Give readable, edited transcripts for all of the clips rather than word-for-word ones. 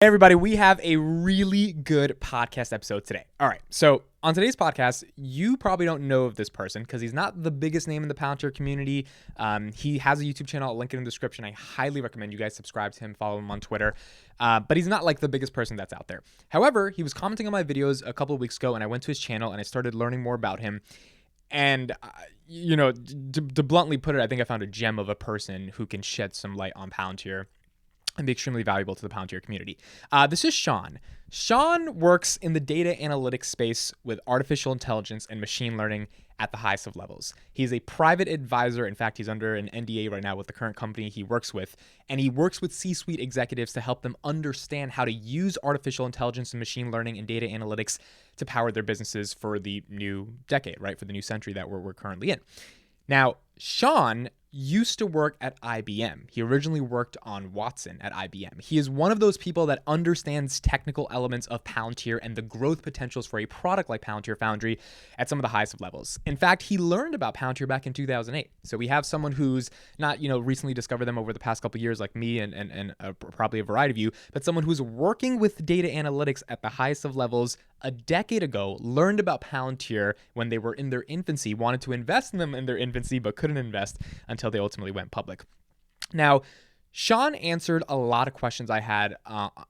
Hey everybody, we have a really good podcast episode today. All right, so on today's podcast, you probably don't know of this person because he's not the biggest name in the Palantir community. He has a YouTube channel, I'll link it in the description. I highly recommend you guys subscribe to him, follow him on Twitter. But he's not like the biggest person that's out there. However, he was commenting on my videos a couple of weeks ago, and I went to his channel and I started learning more about him. And, to bluntly put it, I think I found a gem of a person who can shed some light on Palantir and be extremely valuable to the Palantir community. This is Sean. Sean works in the data analytics space with artificial intelligence and machine learning at the highest of levels. He's a private advisor. In fact, he's under an NDA right now with the current company he works with. And he works with C-suite executives to help them understand how to use artificial intelligence and machine learning and data analytics to power their businesses for the new decade, right? For the new century that we're currently in. Now, Sean used to work at IBM. He originally worked on Watson at IBM. He is one of those people that understands technical elements of Palantir and the growth potentials for a product like Palantir Foundry at some of the highest of levels. In fact, he learned about Palantir back in 2008. So we have someone who's not, recently discovered them over the past couple of years like me and probably a variety of you, but someone who's working with data analytics at the highest of levels a decade ago, learned about Palantir when they were in their infancy, wanted to invest in them in their infancy, but couldn't invest until they ultimately went public. Now, Sean answered a lot of questions I had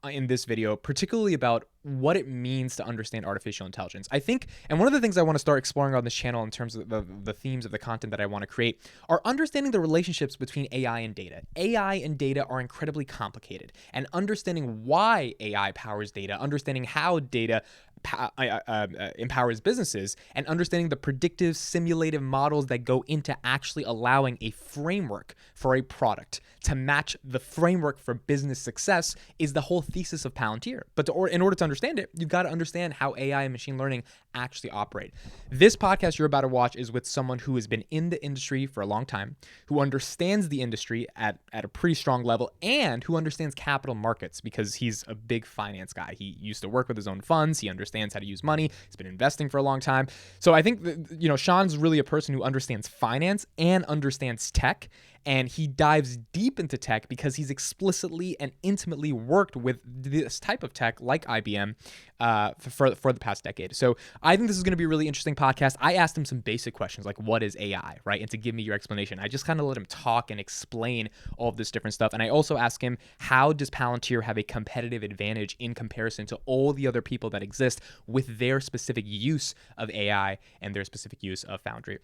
in this video, particularly about what it means to understand artificial intelligence. I think, and one of the things I want to start exploring on this channel in terms of the themes of the content that I want to create are understanding the relationships between AI and data. AI and data are incredibly complicated, and understanding why AI powers data, understanding how data empowers businesses, and understanding the predictive simulative models that go into actually allowing a framework for a product to match the framework for business success is the whole thesis of Palantir. But in order to understand it, you've got to understand how AI and machine learning actually operate. This podcast you're about to watch is with someone who has been in the industry for a long time, who understands the industry at a pretty strong level, and who understands capital markets because he's a big finance guy. He used to work with his own funds. He understands how to use money. He's been investing for a long time. So I think Sean's really a person who understands finance and understands tech. And he dives deep into tech because he's explicitly and intimately worked with this type of tech like IBM for the past decade. So I think this is going to be a really interesting podcast. I asked him some basic questions like, what is AI, right? And to give me your explanation. I just kind of let him talk and explain all of this different stuff. And I also asked him, how does Palantir have a competitive advantage in comparison to all the other people that exist with their specific use of AI and their specific use of Foundry?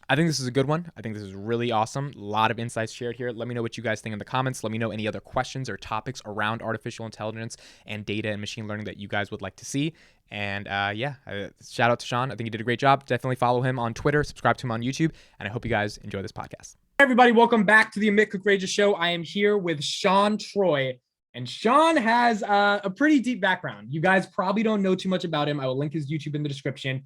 I think this is a good one. I think this is really awesome. A lot of insights shared here. Let me know what you guys think in the comments. Let me know any other questions or topics around artificial intelligence and data and machine learning that you guys would like to see. And shout out to Sean. I think he did a great job. Definitely follow him on Twitter, subscribe to him on YouTube, and I hope you guys enjoy this podcast. Hey everybody, welcome back to the Amit Courageous Show. I am here with Sean Troy. And Sean has a pretty deep background. You guys probably don't know too much about him. I will link his YouTube in the description.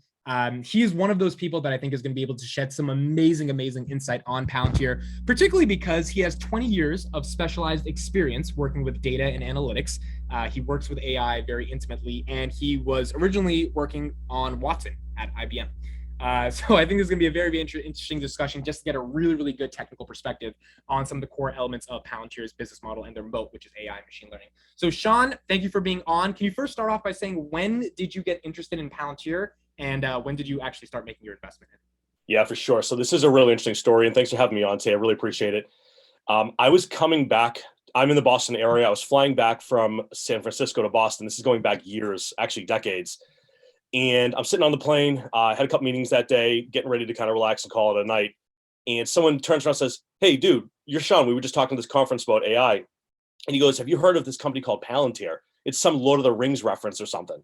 He is one of those people that I think is going to be able to shed some amazing insight on Palantir, particularly because he has 20 years of specialized experience working with data and analytics. He works with AI very intimately, and he was originally working on Watson at IBM. So I think this is going to be a very interesting discussion just to get a really good technical perspective on some of the core elements of Palantir's business model and their moat, which is AI and machine learning. So Sean, thank you for being on. Can you first start off by saying, when did you get interested in Palantir, and when did you actually start making your investment in it? Yeah, for sure. So this is a really interesting story, and thanks for having me on today. I really appreciate it. I was coming back. I'm in the Boston area. I was flying back from San Francisco to Boston. This is going back years, actually decades. And I'm sitting on the plane. I had a couple meetings that day, getting ready to kind of relax and call it a night. And someone turns around and says, "Hey, dude, you're Sean. We were just talking to this conference about AI." And he goes, "Have you heard of this company called Palantir? It's some Lord of the Rings reference or something."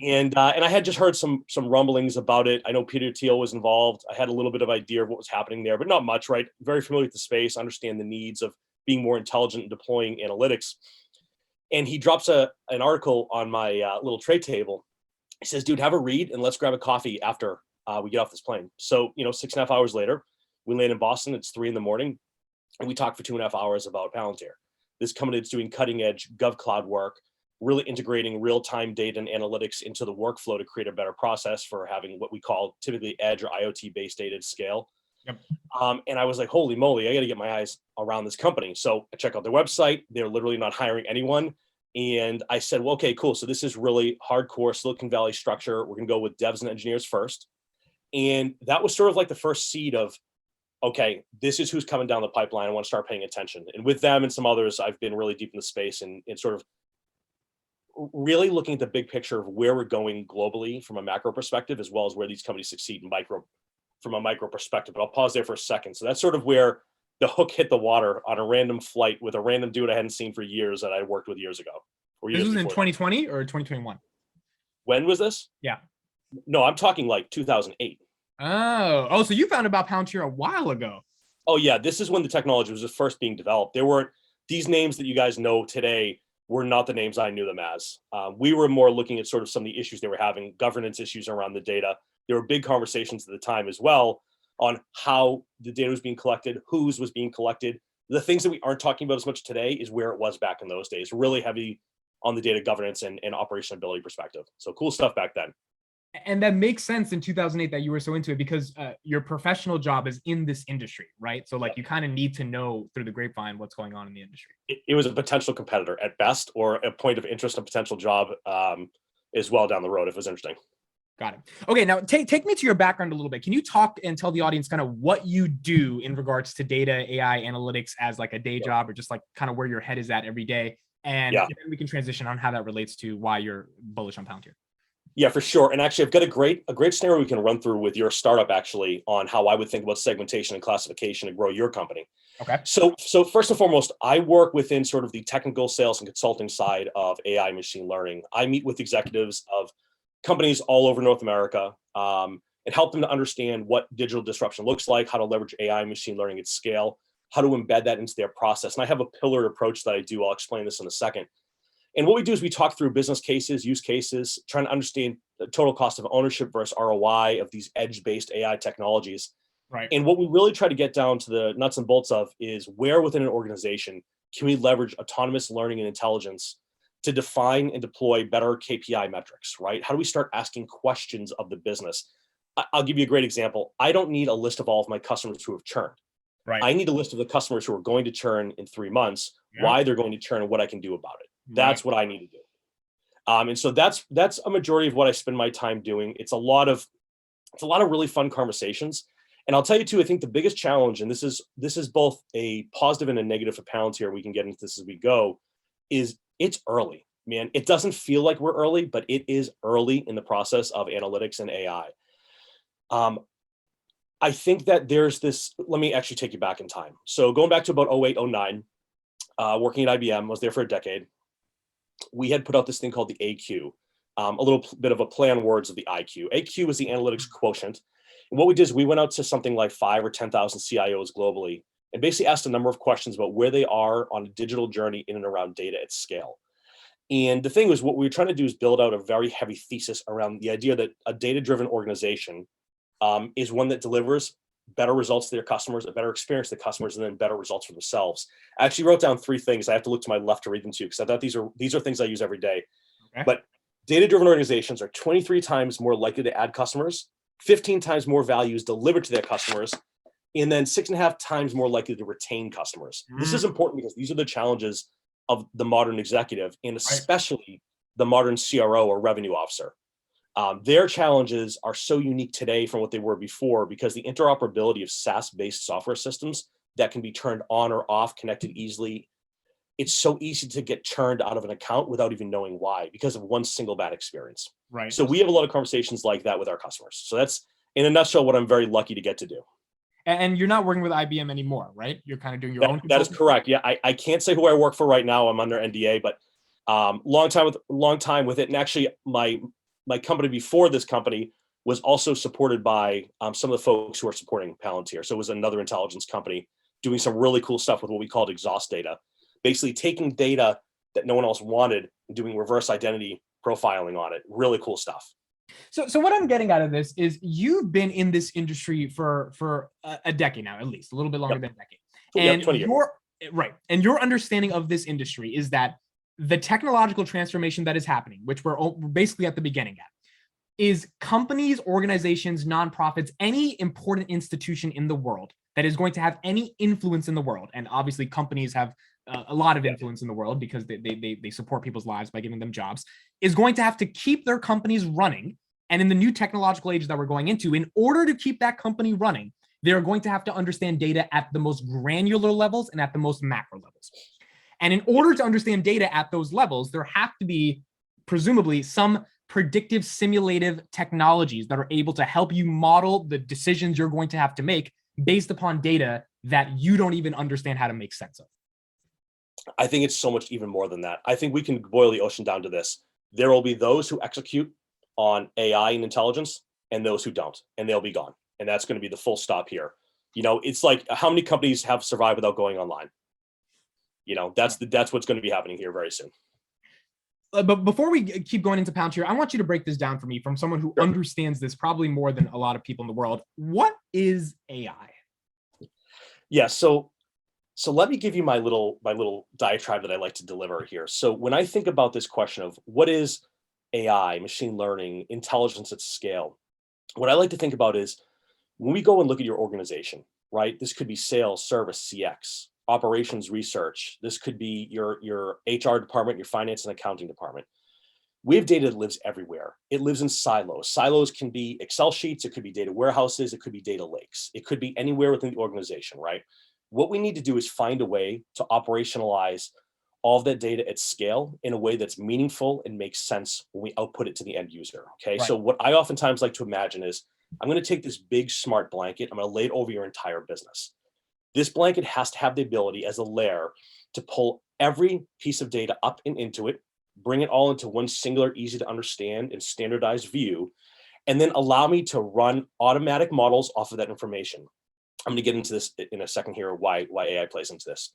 And I had just heard some rumblings about it. I know Peter Thiel was involved. I had a little bit of idea of what was happening there, but not much, right? Very familiar with the space, understand the needs of being more intelligent and deploying analytics. And he drops an article on my little tray table. He says, "Dude, have a read and let's grab a coffee after we get off this plane." So, 6.5 hours later, we land in Boston. It's 3 a.m. and we talk for 2.5 hours about Palantir. This company that's doing cutting edge GovCloud work, really integrating real-time data and analytics into the workflow to create a better process for having what we call typically edge or IoT-based data at scale. Yep. And I was like, holy moly, I got to get my eyes around this company. So I check out their website. They're literally not hiring anyone. And I said, well, okay, cool. So this is really hardcore Silicon Valley structure. We're going to go with devs and engineers first. And that was sort of like the first seed of, okay, this is who's coming down the pipeline. I want to start paying attention. And with them and some others, I've been really deep in the space and sort of really looking at the big picture of where we're going globally from a macro perspective, as well as where these companies succeed in from a micro perspective. But I'll pause there for a second. So that's sort of where the hook hit the water on a random flight with a random dude I hadn't seen for years that I worked with years ago. This was in 2020 or 2021? When was this? Yeah. No, I'm talking like 2008. Oh, so you found about Palantir a while ago. Oh yeah, this is when the technology was just first being developed. There weren't these names that you guys know today were not the names I knew them as. We were more looking at sort of some of the issues they were having, governance issues around the data. There were big conversations at the time as well on how the data was being collected, whose was being collected. The things that we aren't talking about as much today is where it was back in those days, really heavy on the data governance and operationability perspective. So cool stuff back then. And that makes sense in 2008 that you were so into it because your professional job is in this industry, right? So like you kind of need to know through the grapevine what's going on in the industry. It was a potential competitor at best, or a point of interest and potential job as well down the road if it was interesting. Got it. Okay, now take me to your background a little bit. Can you talk and tell the audience kind of what you do in regards to data, AI, analytics as like a day job, or just like kind of where your head is at every day? And then we can transition on how that relates to why you're bullish on Palantir. Yeah, for sure. And actually, I've got a great scenario we can run through with your startup actually on how I would think about segmentation and classification to grow your company. Okay. So first and foremost, I work within sort of the technical sales and consulting side of AI machine learning. I meet with executives of companies all over North America and help them to understand what digital disruption looks like, how to leverage AI and machine learning at scale, how to embed that into their process. And I have a pillared approach that I do. I'll explain this in a second. And what we do is we talk through business cases, use cases, trying to understand the total cost of ownership versus ROI of these edge-based AI technologies. Right. And what we really try to get down to the nuts and bolts of is where within an organization can we leverage autonomous learning and intelligence to define and deploy better KPI metrics, right? How do we start asking questions of the business? I'll give you a great example. I don't need a list of all of my customers who have churned. Right. I need a list of the customers who are going to churn in 3 months, why they're going to churn, and what I can do about it. That's what I need to do. And so that's a majority of what I spend my time doing. It's a lot of really fun conversations. And I'll tell you too, I think the biggest challenge, and this is both a positive and a negative for Palantir, we can get into this as we go, is it's early, man. It doesn't feel like we're early, but it is early in the process of analytics and AI. I think that there's this, let me actually take you back in time. So going back to about 08, 09, working at IBM, was there for a decade. We had put out this thing called the AQ, a little bit of a play on words of the IQ. AQ is the analytics quotient. And what we did is we went out to something like 5,000 or 10,000 CIOs globally and basically asked a number of questions about where they are on a digital journey in and around data at scale. And the thing was, what we were trying to do is build out a very heavy thesis around the idea that a data-driven organization is one that delivers better results to their customers, a better experience to the customers, and then better results for themselves. I actually wrote down 3 things. I have to look to my left to read them to you because I thought these are things I use every day. Okay. But data-driven organizations are 23 times more likely to add customers, 15 times more value is delivered to their customers, and then 6.5 times more likely to retain customers. This is important because these are the challenges of the modern executive, and especially the modern CRO or revenue officer. Their challenges are so unique today from what they were before because the interoperability of SaaS-based software systems that can be turned on or off, connected easily, it's so easy to get churned out of an account without even knowing why because of one single bad experience. Right. So we have a lot of conversations like that with our customers. So that's, in a nutshell, what I'm very lucky to get to do. And you're not working with IBM anymore, right? You're kind of doing your own. That is correct. Yeah, I can't say who I work for right now. I'm under NDA, but long time with it. And actually, my company before this company was also supported by some of the folks who are supporting Palantir. So it was another intelligence company doing some really cool stuff with what we called exhaust data, basically taking data that no one else wanted and doing reverse identity profiling on it. Really cool stuff. So what I'm getting out of this is you've been in this industry for a decade now, at least a little bit longer than a decade. And 20 years. And your understanding of this industry is that the technological transformation that is happening, which we're basically at the beginning at, is companies, organizations, nonprofits, any important institution in the world that is going to have any influence in the world. And obviously companies have a lot of influence in the world because they support people's lives by giving them jobs, is going to have to keep their companies running. And in the new technological age that we're going into, in order to keep that company running, they're going to have to understand data at the most granular levels and at the most macro levels. And in order to understand data at those levels, there have to be presumably some predictive simulative technologies that are able to help you model the decisions you're going to have to make based upon data that you don't even understand how to make sense of. I think it's so much even more than that. I think we can boil the ocean down to this. There will be those who execute on AI and intelligence and those who don't, and they'll be gone. And that's going to be the full stop here. It's like how many companies have survived without going online? That's what's going to be happening here very soon. But before we keep going into Palantir, I want you to break this down for me from someone who understands this probably more than a lot of people in the world. What is AI? Yeah, so let me give you my little diatribe that I like to deliver here. So when I think about this question of what is AI, machine learning, intelligence at scale, what I like to think about is when we go and look at your organization, right? This could be sales, service, CX, operations, research. This could be your HR department, your finance and accounting department. We have data that lives everywhere. It lives in silos. Silos can be Excel sheets. It could be data warehouses. It could be data lakes. It could be anywhere within the organization, right? What we need to do is find a way to operationalize all of that data at scale in a way that's meaningful and makes sense when we output it to the end user. Okay. Right. So what I oftentimes like to imagine is I'm going to take this big smart blanket. I'm going to lay it over your entire business. This blanket has to have the ability as a layer to pull every piece of data up and into it, bring it all into one singular, easy to understand and standardized view, and then allow me to run automatic models off of that information. I'm going to get into this in a second here, why AI plays into this.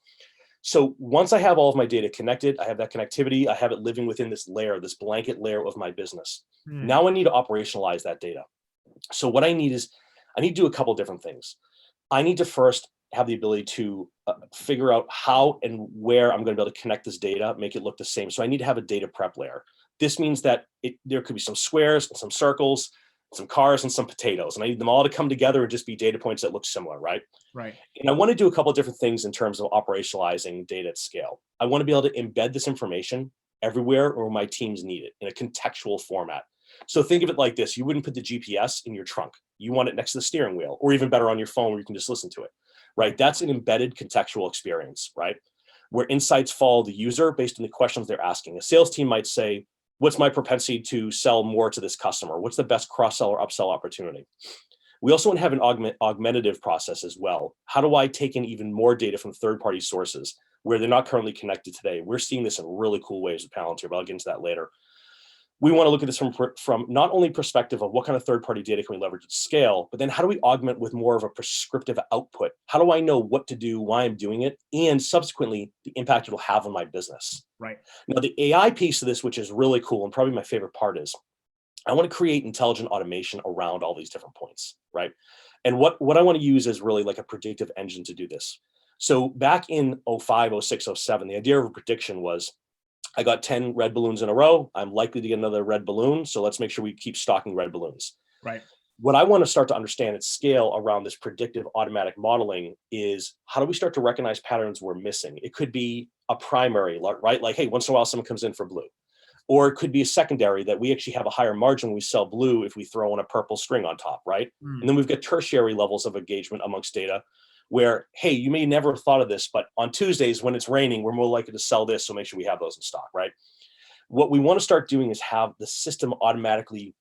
So once I have all of my data connected, I have that connectivity, I have it living within this layer, this blanket layer of my business. Now I need to operationalize that data. So what I need is, I need to do a couple different things. I need to first have the ability to figure out how and where I'm going to be able to connect this data, make it look the same. So I need to have a data prep layer. This means that there could be some squares and some circles, some cars and some potatoes, and I need them all to come together and just be data points that look similar, right? Right. And I want to do a couple of different things in terms of operationalizing data at scale. I want to be able to embed this information everywhere where my teams need it in a contextual format. So think of it like this. You wouldn't put the GPS in your trunk. You want it next to the steering wheel, or even better on your phone where you can just listen to it, right? That's an embedded contextual experience, right? Where insights follow the user based on the questions they're asking. A sales team might say, what's my propensity to sell more to this customer? What's the best cross-sell or upsell opportunity? We also want to have an augmentative process as well. How do I take in even more data from third-party sources where they're not currently connected today? We're seeing this in really cool ways with Palantir, but I'll get into that later. We want to look at this from not only perspective of what kind of third-party data can we leverage at scale, but then how do we augment with more of a prescriptive output? How do I know what to do, why I'm doing it, and subsequently the impact it'll have on my business? Right. Now, the AI piece of this, which is really cool and probably my favorite part, is I want to create intelligent automation around all these different points, right? And what I want to use is really like a predictive engine to do this. So back in 05, 06, 07, the idea of a prediction was, I got 10 red balloons in a row. I'm likely to get another red balloon. So let's make sure we keep stocking red balloons. Right. What I want to start to understand at scale around this predictive automatic modeling is how do we start to recognize patterns we're missing? It could be a primary, right? Like, hey, once in a while someone comes in for blue. Or it could be a secondary that we actually have a higher margin when we sell blue if we throw in a purple string on top, right? And then we've got tertiary levels of engagement amongst data where, hey, you may never have thought of this, but on Tuesdays when it's raining, we're more likely to sell this, so make sure we have those in stock, right? What we want to start doing is have the system automatically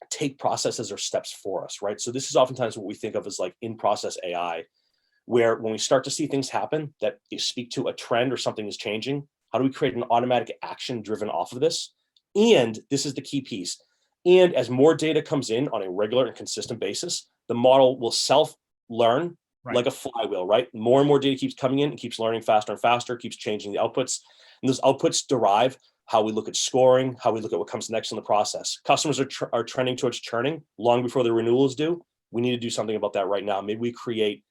take processes or steps for us, right? So this is oftentimes what we think of as like in-process AI, where when we start to see things happen that speak to a trend or something is changing, how do we create an automatic action driven off of this? And this is the key piece. And as more data comes in on a regular and consistent basis, the model will self-learn like a flywheel, right? More and more data keeps coming in and keeps learning faster and faster, keeps changing the outputs. And those outputs derive how we look at scoring, how we look at what comes next in the process. Customers are trending towards churning long before the renewal is due. We need to do something about that right now. Maybe we create,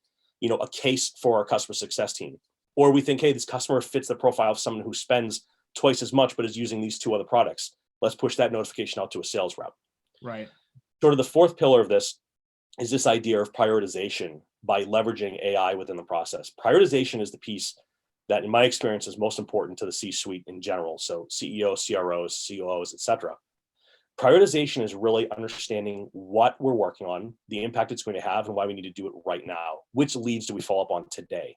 a case for our customer success team. Or we think, hey, this customer fits the profile of someone who spends twice as much, but is using these two other products. Let's push that notification out to a sales rep. Right. Sort of the fourth pillar of this is this idea of prioritization by leveraging AI within the process. Prioritization is the piece that in my experience is most important to the C-suite in general. So CEOs, CROs, COOs, et cetera. Prioritization is really understanding what we're working on, the impact it's going to have, and why we need to do it right now. Which leads do we follow up on today?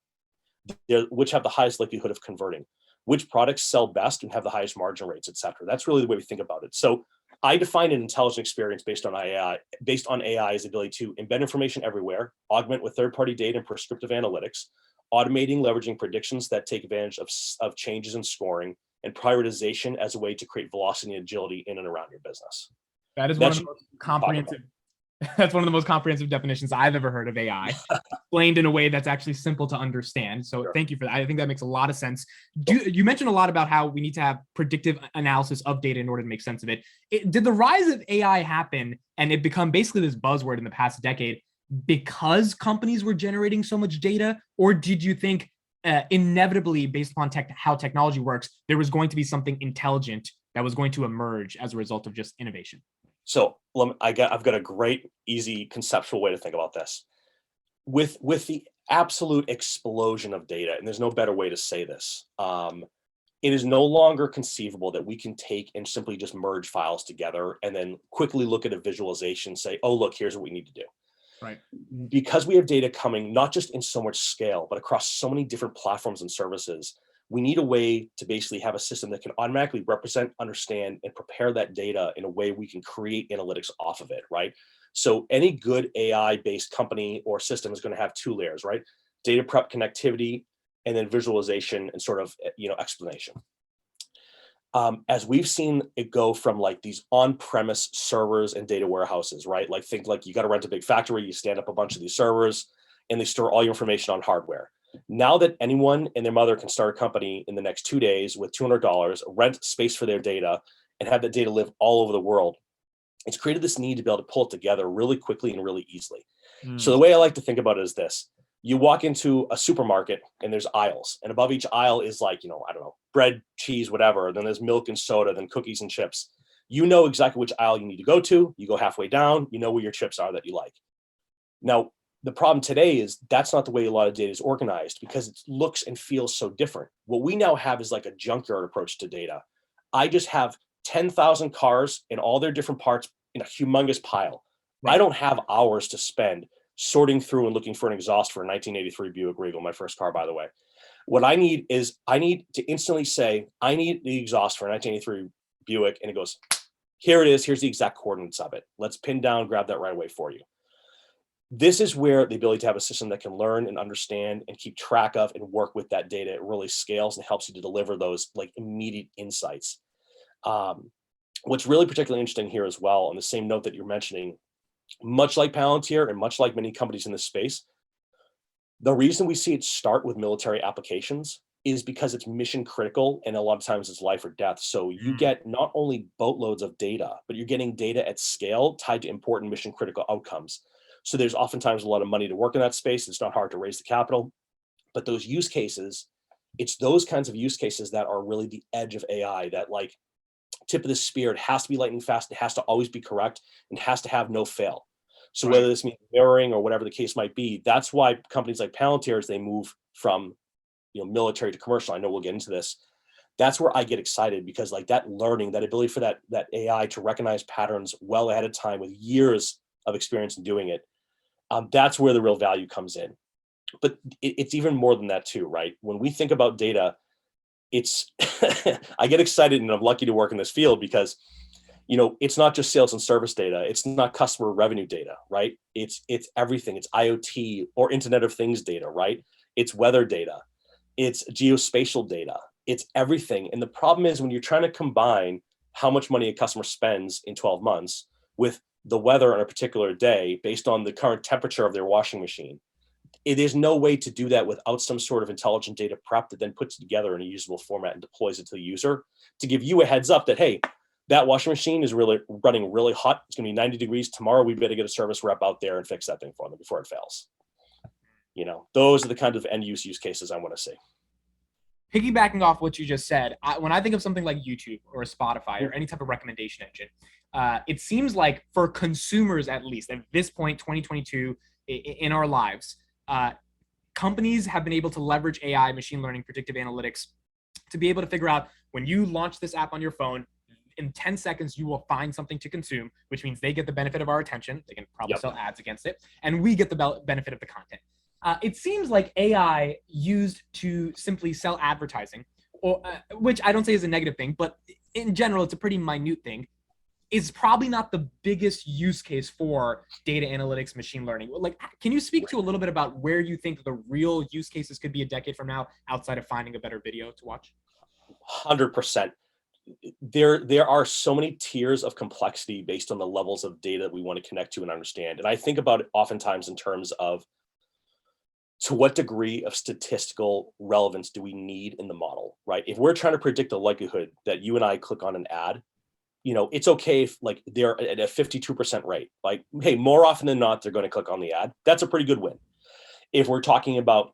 Which have the highest likelihood of converting? Which products sell best and have the highest margin rates, et cetera? That's really the way we think about it. So I define an intelligent experience based on AI's ability to embed information everywhere, augment with third-party data and prescriptive analytics, automating, leveraging predictions that take advantage of changes in scoring, and prioritization as a way to create velocity and agility in and around your business. That is one of the most comprehensive. That's one of the most comprehensive definitions I've ever heard of AI, explained in a way that's actually simple to understand. So Thank you for that. I think that makes a lot of sense. You mentioned a lot about how we need to have predictive analysis of data in order to make sense of it. Did the rise of AI happen and it become basically this buzzword in the past decade because companies were generating so much data? Or did you think inevitably, based upon how technology works, there was going to be something intelligent that was going to emerge as a result of just innovation? So I've got a great, easy conceptual way to think about this. With the absolute explosion of data, and there's no better way to say this, it is no longer conceivable that we can take and simply just merge files together and then quickly look at a visualization and say, oh, look, here's what we need to do. Right. Because we have data coming not just in so much scale, but across so many different platforms and services, we need a way to basically have a system that can automatically represent, understand, and prepare that data in a way we can create analytics off of it, right? So any good AI-based company or system is going to have two layers, right? Data prep, connectivity, and then visualization and sort of, explanation. As we've seen it go from like these on-premise servers and data warehouses, right? Like think like you got to rent a big factory, you stand up a bunch of these servers, and they store all your information on hardware. Now that anyone and their mother can start a company in the next 2 days with $200, rent space for their data, and have that data live all over the world, it's created this need to be able to pull it together really quickly and really easily. So the way I like to think about it is this. You walk into a supermarket and there's aisles, and above each aisle is like, I don't know, bread, cheese, whatever. Then there's milk and soda, then cookies and chips. You know exactly which aisle you need to go to. You go halfway down, you know where your chips are that you like. Now, the problem today is that's not the way a lot of data is organized because it looks and feels so different. What we now have is like a junkyard approach to data. I just have 10,000 cars and all their different parts in a humongous pile. Right. I don't have hours to spend sorting through and looking for an exhaust for a 1983 Buick Regal, my first car, by the way. What I need is I need to instantly say, I need the exhaust for a 1983 Buick. And it goes, here it is. Here's the exact coordinates of it. Let's pin down, grab that right away for you. This is where the ability to have a system that can learn and understand and keep track of and work with that data, it really scales and helps you to deliver those like immediate insights. What's really particularly interesting here as well, on the same note that you're mentioning, much like Palantir and much like many companies in this space, the reason we see it start with military applications is because it's mission critical and a lot of times it's life or death. So you get not only boatloads of data, but you're getting data at scale tied to important mission critical outcomes. So there's oftentimes a lot of money to work in that space. It's not hard to raise the capital, but those use cases, it's those kinds of use cases that are really the edge of AI, that like tip of the spear. It has to be lightning fast. It has to always be correct and has to have no fail. So whether this means mirroring or whatever the case might be, that's why companies like Palantir, as they move from military to commercial, I know we'll get into this, that's where I get excited, because like that learning, that ability for that AI to recognize patterns well ahead of time with years of experience in doing it, that's where the real value comes in. But it's even more than that too, right? When we think about data, it's I get excited, and I'm lucky to work in this field because it's not just sales and service data. It's not customer revenue data, right? It's everything. It's IoT or Internet of Things data, right? It's weather data. It's geospatial data. It's everything. And the problem is when you're trying to combine how much money a customer spends in 12 months with the weather on a particular day based on the current temperature of their washing machine, there's no way to do that without some sort of intelligent data prep that then puts it together in a usable format and deploys it to the user to give you a heads up that, hey, that washing machine is really running really hot. It's going to be 90 degrees tomorrow. We better get a service rep out there and fix that thing for them before it fails. Those are the kind of end use cases I want to see. Piggybacking off what you just said, when I think of something like YouTube or Spotify or any type of recommendation engine, it seems like for consumers, at least at this point, 2022 in our lives, companies have been able to leverage AI, machine learning, predictive analytics to be able to figure out when you launch this app on your phone, in 10 seconds, you will find something to consume, which means they get the benefit of our attention. They can probably Yep. sell ads against it, and we get the benefit of the content. It seems like AI used to simply sell advertising, or which I don't say is a negative thing, but in general, it's a pretty minute thing, is probably not the biggest use case for data analytics, machine learning. Like, can you speak to a little bit about where you think the real use cases could be a decade from now, outside of finding a better video to watch? 100%. There are so many tiers of complexity based on the levels of data that we want to connect to and understand. And I think about it oftentimes in terms of, to what degree of statistical relevance do we need in the model, right? If we're trying to predict the likelihood that you and I click on an ad, it's okay if like they're at a 52% rate. Like, hey, more often than not, they're going to click on the ad. That's a pretty good win. If we're talking about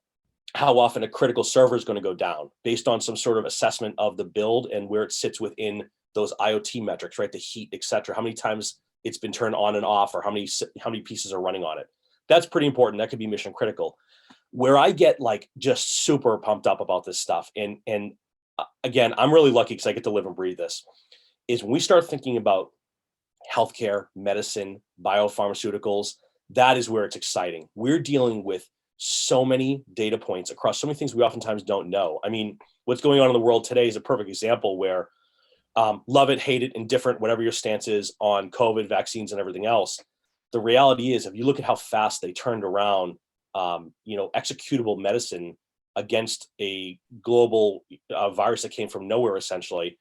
how often a critical server is going to go down based on some sort of assessment of the build and where it sits within those IoT metrics, right? The heat, et cetera, how many times it's been turned on and off, or how many pieces are running on it. That's pretty important. That could be mission critical. Where I get like just super pumped up about this stuff, and again, I'm really lucky because I get to live and breathe this, is when we start thinking about healthcare, medicine, biopharmaceuticals, that is where it's exciting. We're dealing with so many data points across so many things we oftentimes don't know. I mean, what's going on in the world today is a perfect example where love it, hate it, indifferent, whatever your stance is on COVID, vaccines, and everything else. The reality is, if you look at how fast they turned around, executable medicine against a global virus that came from nowhere, essentially,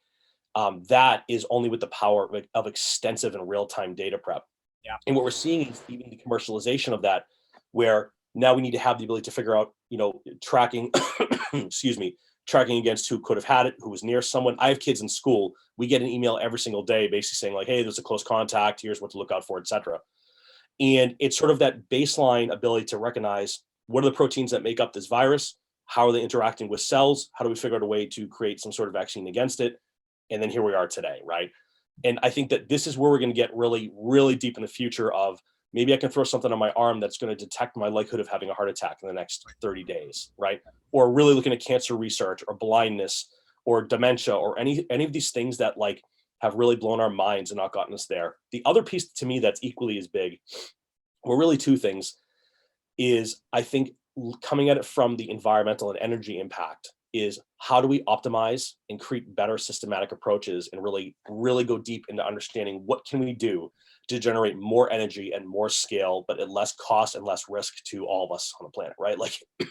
that is only with the power of extensive and real-time data prep. Yeah. And what we're seeing is even the commercialization of that, where now we need to have the ability to figure out, tracking, tracking against who could have had it, who was near someone. I have kids in school. We get an email every single day basically saying like, hey, there's a close contact, here's what to look out for, et cetera. And it's sort of that baseline ability to recognize what are the proteins that make up this virus, how are they interacting with cells, how do we figure out a way to create some sort of vaccine against it, and then here we are today, right? And I think that this is where we're going to get really, really deep in the future of, maybe I can throw something on my arm that's going to detect my likelihood of having a heart attack in the next 30 days, right? Or really looking at cancer research or blindness or dementia or any of these things that like have really blown our minds and not gotten us there. The other piece to me that's equally as big, or really two things, is I think coming at it from the environmental and energy impact is, how do we optimize and create better systematic approaches and really, really go deep into understanding what can we do to generate more energy and more scale, but at less cost and less risk to all of us on the planet, right? Like if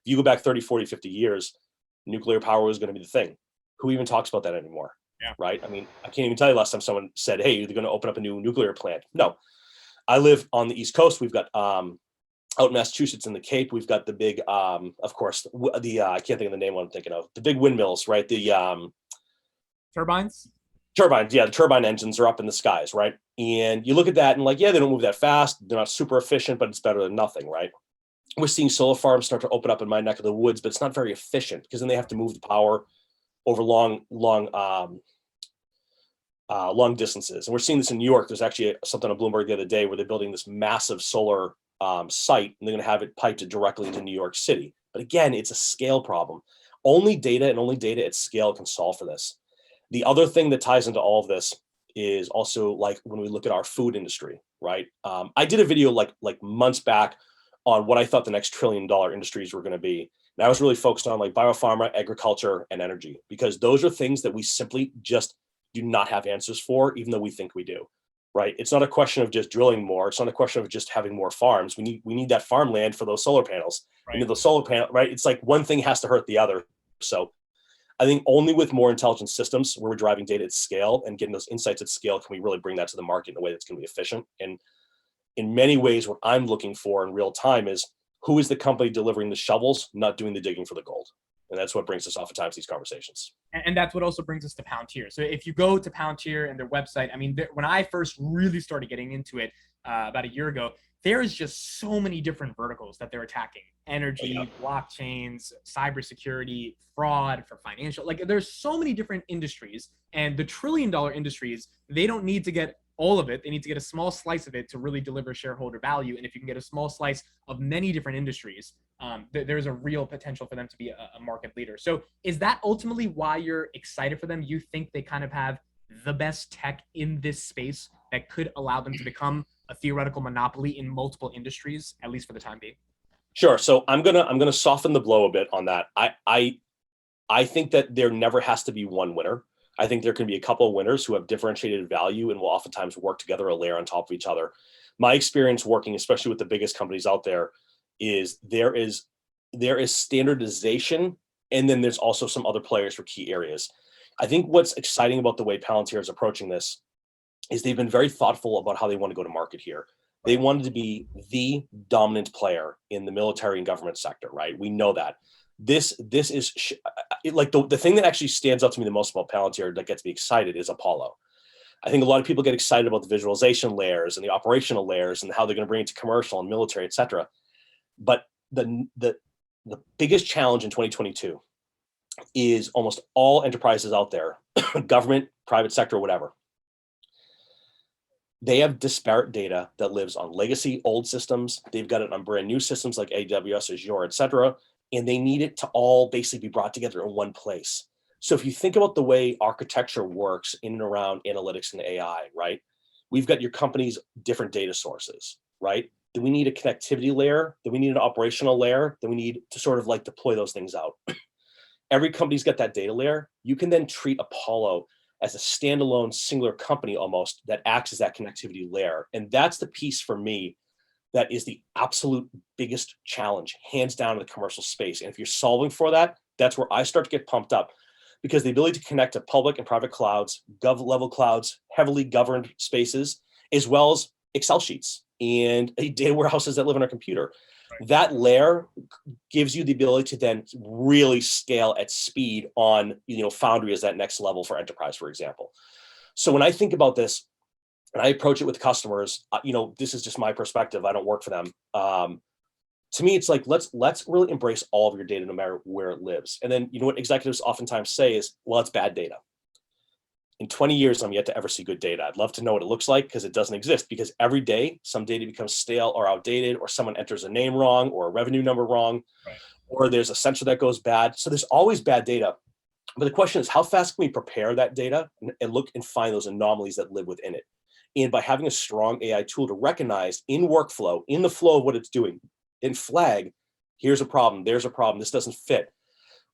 you go back 30, 40, 50 years, nuclear power was going to be the thing. Who even talks about that anymore? Yeah. Right? I mean, I can't even tell you last time someone said, hey, they're going to open up a new nuclear plant. No. I live on the East Coast. We've got out in Massachusetts in the Cape, we've got the big, of course, I can't think of the name I'm thinking of, the big windmills, right? The Turbines? Turbines, yeah, the turbine engines are up in the skies, right? And you look at that and like, yeah, they don't move that fast. They're not super efficient, but it's better than nothing, right? We're seeing solar farms start to open up in my neck of the woods, but it's not very efficient because then they have to move the power over long distances. And we're seeing this in New York. There's actually something on Bloomberg the other day where they're building this massive solar site, and they're going to have it piped directly into New York City. But again, it's a scale problem. Only data and only data at scale can solve for this. The other thing that ties into all of this is also like when we look at our food industry, right? I did a video like months back on what I thought the next $1 trillion industries were going to be. And I was really focused on like biopharma, agriculture, and energy, because those are things that we simply just do not have answers for, even though we think we do, right? It's not a question of just drilling more. It's not a question of just having more farms. We need that farmland for those solar panels. Right. We need those solar panel, right? It's like one thing has to hurt the other. So I think only with more intelligent systems where we're driving data at scale and getting those insights at scale can we really bring that to the market in a way that's going to be efficient. And in many ways, what I'm looking for in real time is, who is the company delivering the shovels, not doing the digging for the gold? And that's what brings us oftentimes these conversations. And that's what also brings us to Palantir. So if you go to Palantir and their website, I mean, when I first really started getting into it about a year ago, there is just so many different verticals that they're attacking: energy, blockchains, cybersecurity, fraud, for financial. Like, there's so many different industries, and the $1 trillion industries, they don't need to get all of it. They need to get a small slice of it to really deliver shareholder value. And if you can get a small slice of many different industries, there's a real potential for them to be a market leader. So is that ultimately why you're excited for them? You think they kind of have the best tech in this space that could allow them to become a theoretical monopoly in multiple industries, at least for the time being? Sure. So I'm gonna soften the blow a bit on that. I think that there never has to be one winner. I think there can be a couple of winners who have differentiated value and will oftentimes work together, a layer on top of each other. My experience working, especially with the biggest companies out there, is there is standardization, and then there's also some other players for key areas. I think what's exciting about the way Palantir is approaching this is they've been very thoughtful about how they want to go to market here. They wanted to be the dominant player in the military and government sector, right? We know that. This is like the thing that actually stands out to me the most about Palantir that gets me excited is Apollo. I think a lot of people get excited about the visualization layers and the operational layers and how they're going to bring it to commercial and military, et cetera. But the biggest challenge in 2022 is almost all enterprises out there, government, private sector, whatever. They have disparate data that lives on legacy old systems. They've got it on brand new systems like AWS, Azure, et cetera. And they need it to all basically be brought together in one place. So if you think about the way architecture works in and around analytics and AI, right? We've got your company's different data sources, right? Then we need a connectivity layer, then we need an operational layer, then we need to sort of like deploy those things out. Every company's got that data layer. You can then treat Apollo as a standalone singular company almost that acts as that connectivity layer. And that's the piece for me that is the absolute biggest challenge, hands down, in the commercial space. And if you're solving for that, that's where I start to get pumped up, because the ability to connect to public and private clouds, gov level clouds, heavily governed spaces, as well as Excel sheets and data warehouses that live on a computer. Right. That layer gives you the ability to then really scale at speed on, Foundry as that next level for enterprise, for example. So when I think about this, and I approach it with customers, this is just my perspective. I don't work for them. To me, it's like, let's really embrace all of your data, no matter where it lives. And then, what executives oftentimes say is, well, it's bad data. In 20 years, I'm yet to ever see good data. I'd love to know what it looks like, because it doesn't exist. Because every day, some data becomes stale or outdated, or someone enters a name wrong, or a revenue number wrong, right, or there's a sensor that goes bad. So there's always bad data. But the question is, how fast can we prepare that data and look and find those anomalies that live within it? And by having a strong AI tool to recognize in workflow, in the flow of what it's doing, and flag, here's a problem, there's a problem, this doesn't fit.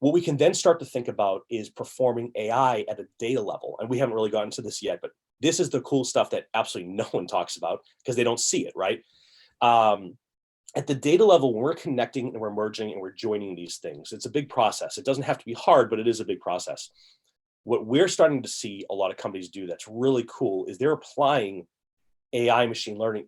What we can then start to think about is performing AI at a data level. And we haven't really gotten to this yet, but this is the cool stuff that absolutely no one talks about because they don't see it, right? At the data level, when we're connecting and we're merging and we're joining these things, it's a big process. It doesn't have to be hard, but it is a big process. What we're starting to see a lot of companies do that's really cool is they're applying AI machine learning,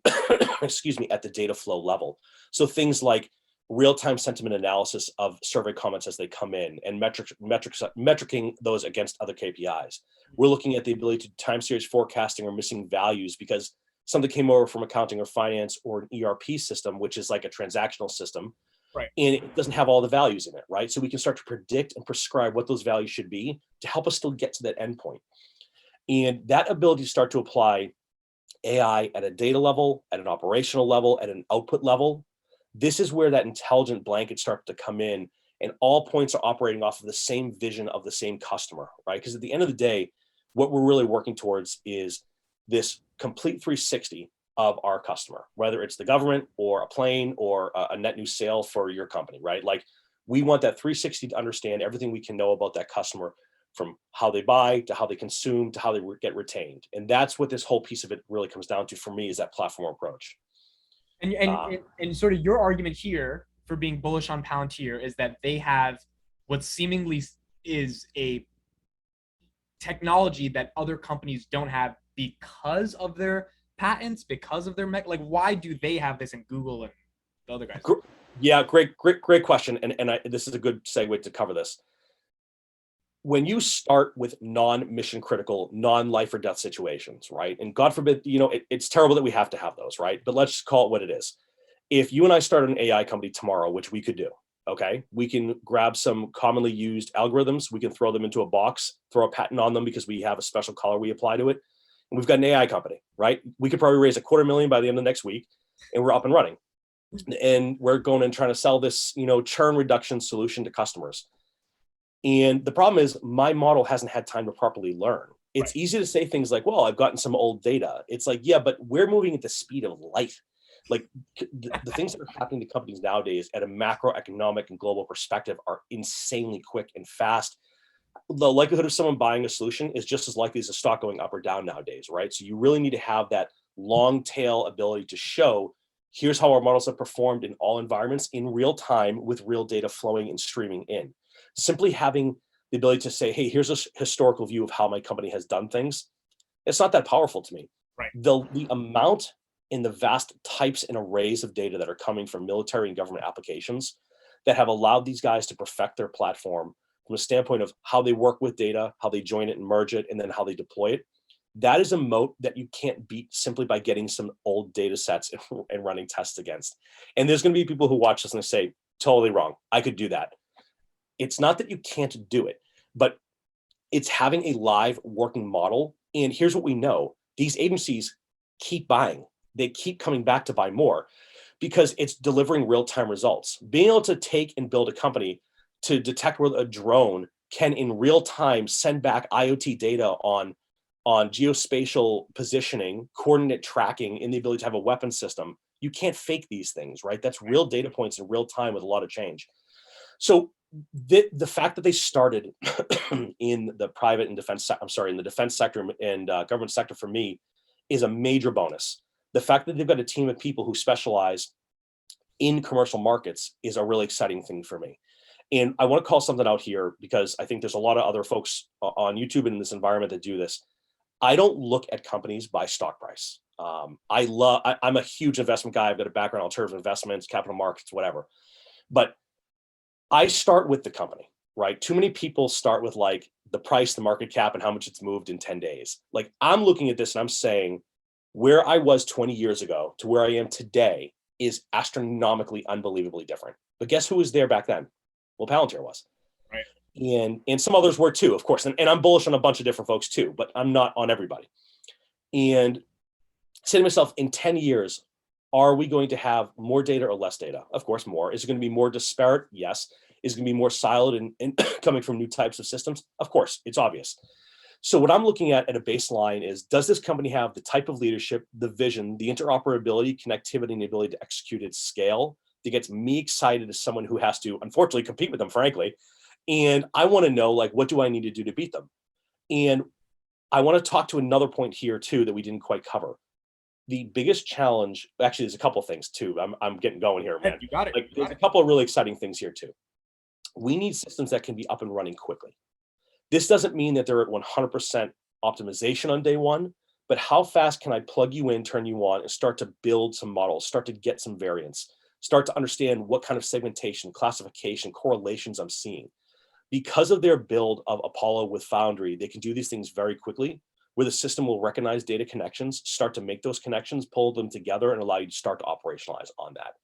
excuse me, at the data flow level. So things like real-time sentiment analysis of survey comments as they come in, and metricing those against other KPIs. We're looking at the ability to time series forecasting or missing values because something came over from accounting or finance or an ERP system, which is like a transactional system. Right. And it doesn't have all the values in it, right? So we can start to predict and prescribe what those values should be to help us still get to that endpoint. And that ability to start to apply AI at a data level, at an operational level, at an output level, this is where that intelligent blanket starts to come in, and all points are operating off of the same vision of the same customer, right? Because at the end of the day, what we're really working towards is this complete 360 of our customer, whether it's the government or a plane or a net new sale for your company, right? Like, we want that 360 to understand everything we can know about that customer, from how they buy to how they consume to how they get retained. And that's what this whole piece of it really comes down to for me, is that platform approach. And sort of your argument here for being bullish on Palantir is that they have what seemingly is a technology that other companies don't have because of their patents, because of their why do they have this and Google and the other guys? Yeah, great question. And this is a good segue to cover this. When you start with non-mission critical, non-life or death situations, right? And God forbid, it's terrible that we have to have those, right? But let's call it what it is. If you and I started an AI company tomorrow, which we could do, okay? We can grab some commonly used algorithms, we can throw them into a box, throw a patent on them because we have a special color we apply to it, And we've got an AI company, right? We could probably raise $250,000 by the end of next week, and we're up and running. And we're going and trying to sell this, churn reduction solution to customers. And the problem is my model hasn't had time to properly learn. It's easy to say things like, well, I've gotten some old data. It's like, yeah, but we're moving at the speed of light. Like the things that are happening to companies nowadays at a macroeconomic and global perspective are insanely quick and fast. The likelihood of someone buying a solution is just as likely as a stock going up or down nowadays, right? So you really need to have that long tail ability to show, here's how our models have performed in all environments in real time with real data flowing and streaming in. Simply having the ability to say, hey, here's a historical view of how my company has done things, it's not that powerful to me. Right. The amount in the vast types and arrays of data that are coming from military and government applications that have allowed these guys to perfect their platform from a standpoint of how they work with data, how they join it and merge it, and then how they deploy it. That is a moat that you can't beat simply by getting some old data sets and running tests against. And there's going to be people who watch this and they say, totally wrong. I could do that. It's not that you can't do it, but it's having a live working model. And here's what we know. These agencies keep buying. They keep coming back to buy more because it's delivering real-time results. Being able to take and build a company to detect where a drone can in real time send back IoT data on geospatial positioning, coordinate tracking, and the ability to have a weapon system. You can't fake these things, right? That's real data points in real time with a lot of change. So the fact that they started in the private and defense, in the defense sector and government sector for me is a major bonus. The fact that they've got a team of people who specialize in commercial markets is a really exciting thing for me. And I want to call something out here because I think there's a lot of other folks on YouTube and in this environment that do this. I don't look at companies by stock price. I'm a huge investment guy. I've got a background in alternative investments, capital markets, whatever. But I start with the company, right? Too many people start with like the price, the market cap, and how much it's moved in 10 days. Like I'm looking at this and I'm saying where I was 20 years ago to where I am today is astronomically, unbelievably different. But guess who was there back then? Well, Palantir was. Right. And some others were too, of course. And I'm bullish on a bunch of different folks too, but I'm not on everybody. And say to myself, in 10 years, are we going to have more data or less data? Of course, more. Is it going to be more disparate? Yes. Is it going to be more siloed and coming from new types of systems? Of course, it's obvious. So what I'm looking at a baseline is, does this company have the type of leadership, the vision, the interoperability, connectivity, and the ability to execute at scale that gets me excited as someone who has to, unfortunately, compete with them, frankly. And I want to know, like, what do I need to do to beat them? And I want to talk to another point here, too, that we didn't quite cover. The biggest challenge, actually, there's a couple of things, too. I'm getting going here, man. You got it. Like, there's a couple of really exciting things here, too. We need systems that can be up and running quickly. This doesn't mean that they're at 100% optimization on day one, but how fast can I plug you in, turn you on, and start to build some models, start to get some variance, start to understand what kind of segmentation, classification, correlations I'm seeing. Because of their build of Apollo with Foundry, they can do these things very quickly, where the system will recognize data connections, start to make those connections, pull them together, and allow you to start to operationalize on that.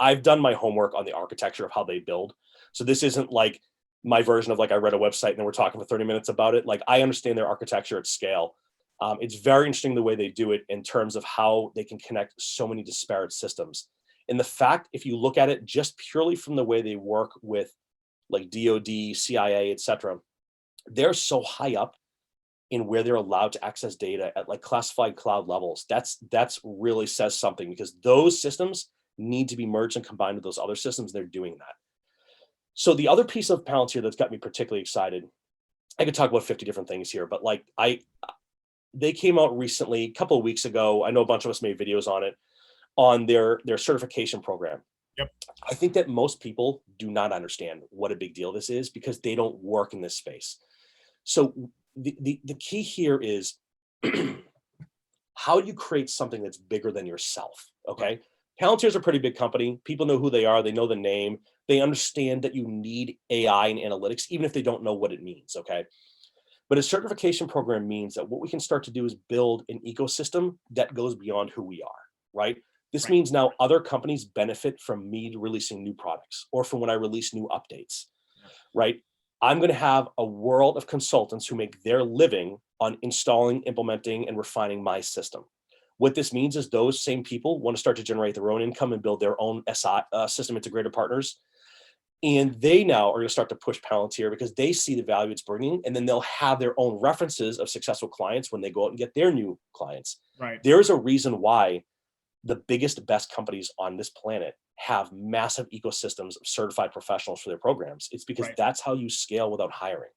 I've done my homework on the architecture of how they build. So this isn't like my version of like I read a website and then we're talking for 30 minutes about it. Like I understand their architecture at scale. It's very interesting the way they do it in terms of how they can connect so many disparate systems. And the fact, if you look at it just purely from the way they work with like DoD, CIA, et cetera, they're so high up in where they're allowed to access data at like classified cloud levels. That's really says something, because those systems need to be merged and combined with those other systems. They're doing that. So the other piece of Palantir that's got me particularly excited, I could talk about 50 different things here, but like they came out recently, a couple of weeks ago. I know a bunch of us made videos on it, on their certification program. Yep. I think that most people do not understand what a big deal this is because they don't work in this space. So the key here is how do you create something that's bigger than yourself? Okay. Palantir is a pretty big company. People know who they are. They know the name. They understand that you need AI and analytics, even if they don't know what it means. Okay. But a certification program means that what we can start to do is build an ecosystem that goes beyond who we are, right? This means now other companies benefit from me releasing new products or from when I release new updates, right? I'm going to have a world of consultants who make their living on installing, implementing, and refining my system. What this means is those same people want to start to generate their own income and build their own system integrator partners. And they now are going to start to push Palantir because they see the value it's bringing. And then they'll have their own references of successful clients when they go out and get their new clients. Right. There's a reason why the biggest, best companies on this planet have massive ecosystems of certified professionals for their programs. It's because that's how you scale without hiring.